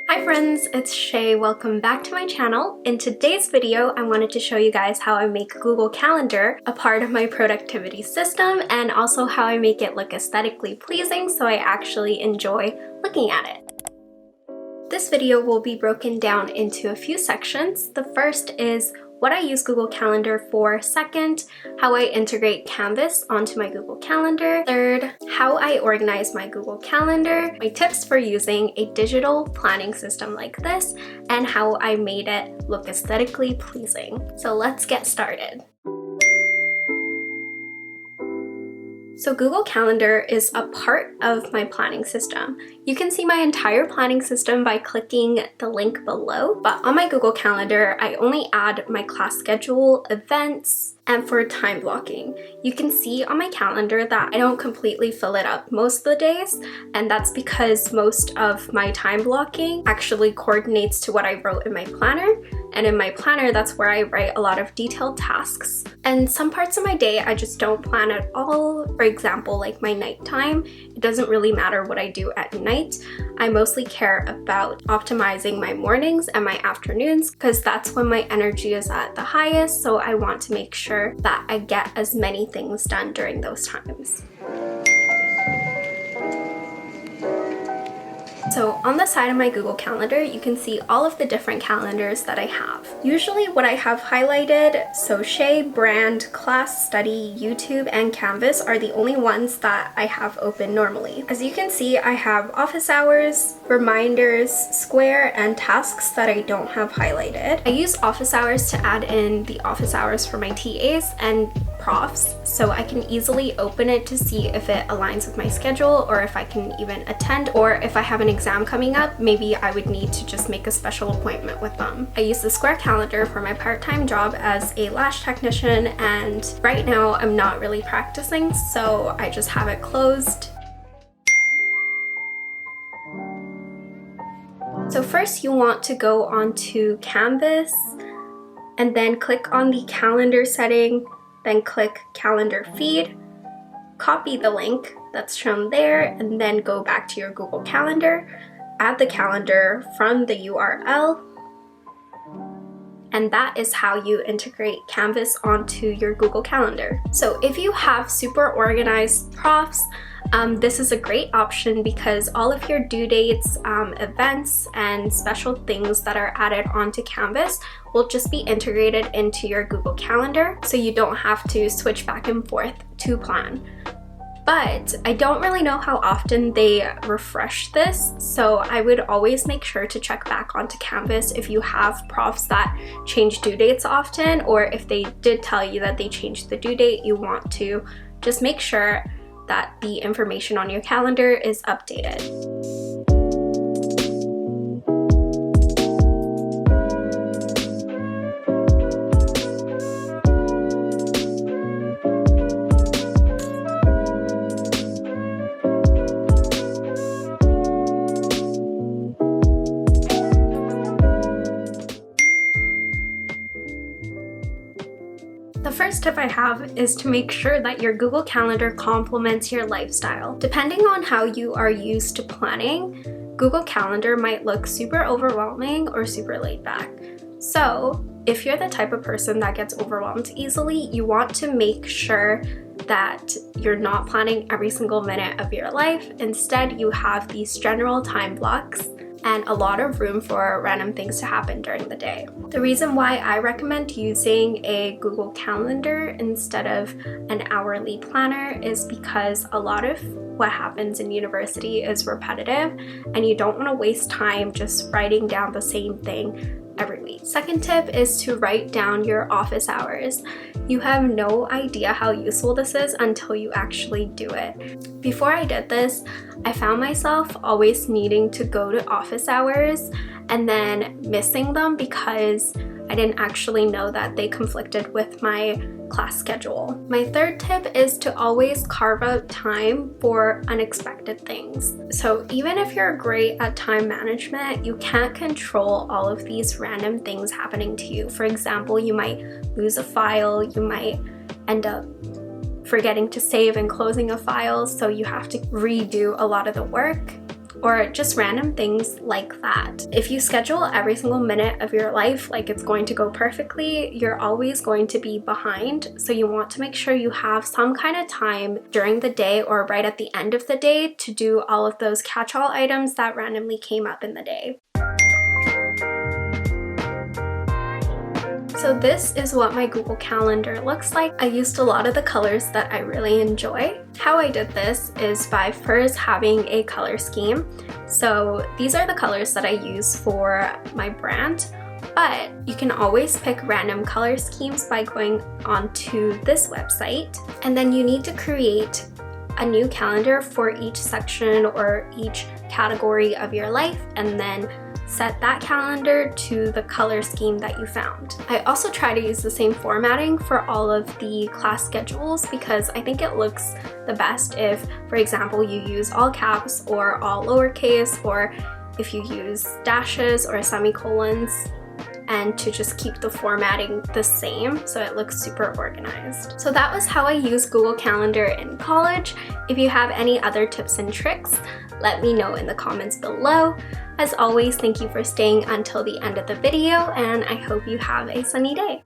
Hi friends, it's Shay. Welcome back to my channel. In today's video, I wanted to show you guys how I make Google Calendar a part of my productivity system and also how I make it look aesthetically pleasing so I actually enjoy looking at it. This video will be broken down into a few sections. The first is what I use Google Calendar for. Second, how I integrate Canvas onto my Google Calendar. Third, how I organize my Google Calendar, my tips for using a digital planning system like this, and how I made it look aesthetically pleasing. So let's get started. So Google Calendar is a part of my planning system. You can see my entire planning system by clicking the link below, but on my Google Calendar, I only add my class schedule, events, and for time blocking. You can see on my calendar that I don't completely fill it up most of the days, and that's because most of my time blocking actually coordinates to what I wrote in my planner. And in my planner, that's where I write a lot of detailed tasks. And some parts of my day, I just don't plan at all. For example, like my nighttime, it doesn't really matter what I do at night. I mostly care about optimizing my mornings and my afternoons because that's when my energy is at the highest. So I want to make sure that I get as many things done during those times. So on the side of my Google Calendar, you can see all of the different calendars that I have. Usually what I have highlighted, so Shay, Brand, Class, Study, YouTube, and Canvas are the only ones that I have open normally. As you can see, I have office hours, reminders, Square, and tasks that I don't have highlighted. I use office hours to add in the office hours for my TAs and profs, so I can easily open it to see if it aligns with my schedule or if I can even attend, or if I have an exam coming up, maybe I would need to just make a special appointment with them. I use the Square calendar for my part-time job as a lash technician, and right now I'm not really practicing, so I just have it closed. So first you want to go onto Canvas and then click on the calendar setting, then click calendar feed, copy the link that's shown there, and then go back to your Google Calendar, add the calendar from the URL, and that is how you integrate Canvas onto your Google Calendar. So if you have super organized profs, this is a great option because all of your due dates, events, and special things that are added onto Canvas will just be integrated into your Google Calendar, so you don't have to switch back and forth to plan. But I don't really know how often they refresh this, so I would always make sure to check back onto Canvas if you have profs that change due dates often, or if they did tell you that they changed the due date, you want to just make sure that the information on your calendar is updated. The first tip I have is to make sure that your Google Calendar complements your lifestyle. Depending on how you are used to planning, Google Calendar might look super overwhelming or super laid back. So if you're the type of person that gets overwhelmed easily, you want to make sure that you're not planning every single minute of your life. Instead, you have these general time blocks and a lot of room for random things to happen during the day. The reason why I recommend using a Google Calendar instead of an hourly planner is because a lot of what happens in university is repetitive, and you don't want to waste time just writing down the same thing every week. Second tip is to write down your office hours. You have no idea how useful this is until you actually do it. Before I did this, I found myself always needing to go to office hours and then missing them because I didn't actually know that they conflicted with my class schedule. My third tip is to always carve out time for unexpected things. So even if you're great at time management, you can't control all of these random things happening to you. For example, you might lose a file, you might end up forgetting to save and closing a file, so you have to redo a lot of the work. or just random things like that. If you schedule every single minute of your life like it's going to go perfectly, you're always going to be behind. So you want to make sure you have some kind of time during the day or right at the end of the day to do all of those catch-all items that randomly came up in the day. So this is what my Google Calendar looks like. I used a lot of the colors that I really enjoy. How I did this is by first having a color scheme. So these are the colors that I use for my brand, but you can always pick random color schemes by going onto this website. And then you need to create a new calendar for each section or each category of your life, and then set that calendar to the color scheme that you found. I also try to use the same formatting for all of the class schedules because I think it looks the best if, for example, you use all caps or all lowercase, or if you use dashes or semicolons, and to just keep the formatting the same so it looks super organized. So that was how I used Google Calendar in college. If you have any other tips and tricks, let me know in the comments below. As always, thank you for staying until the end of the video, and I hope you have a sunny day.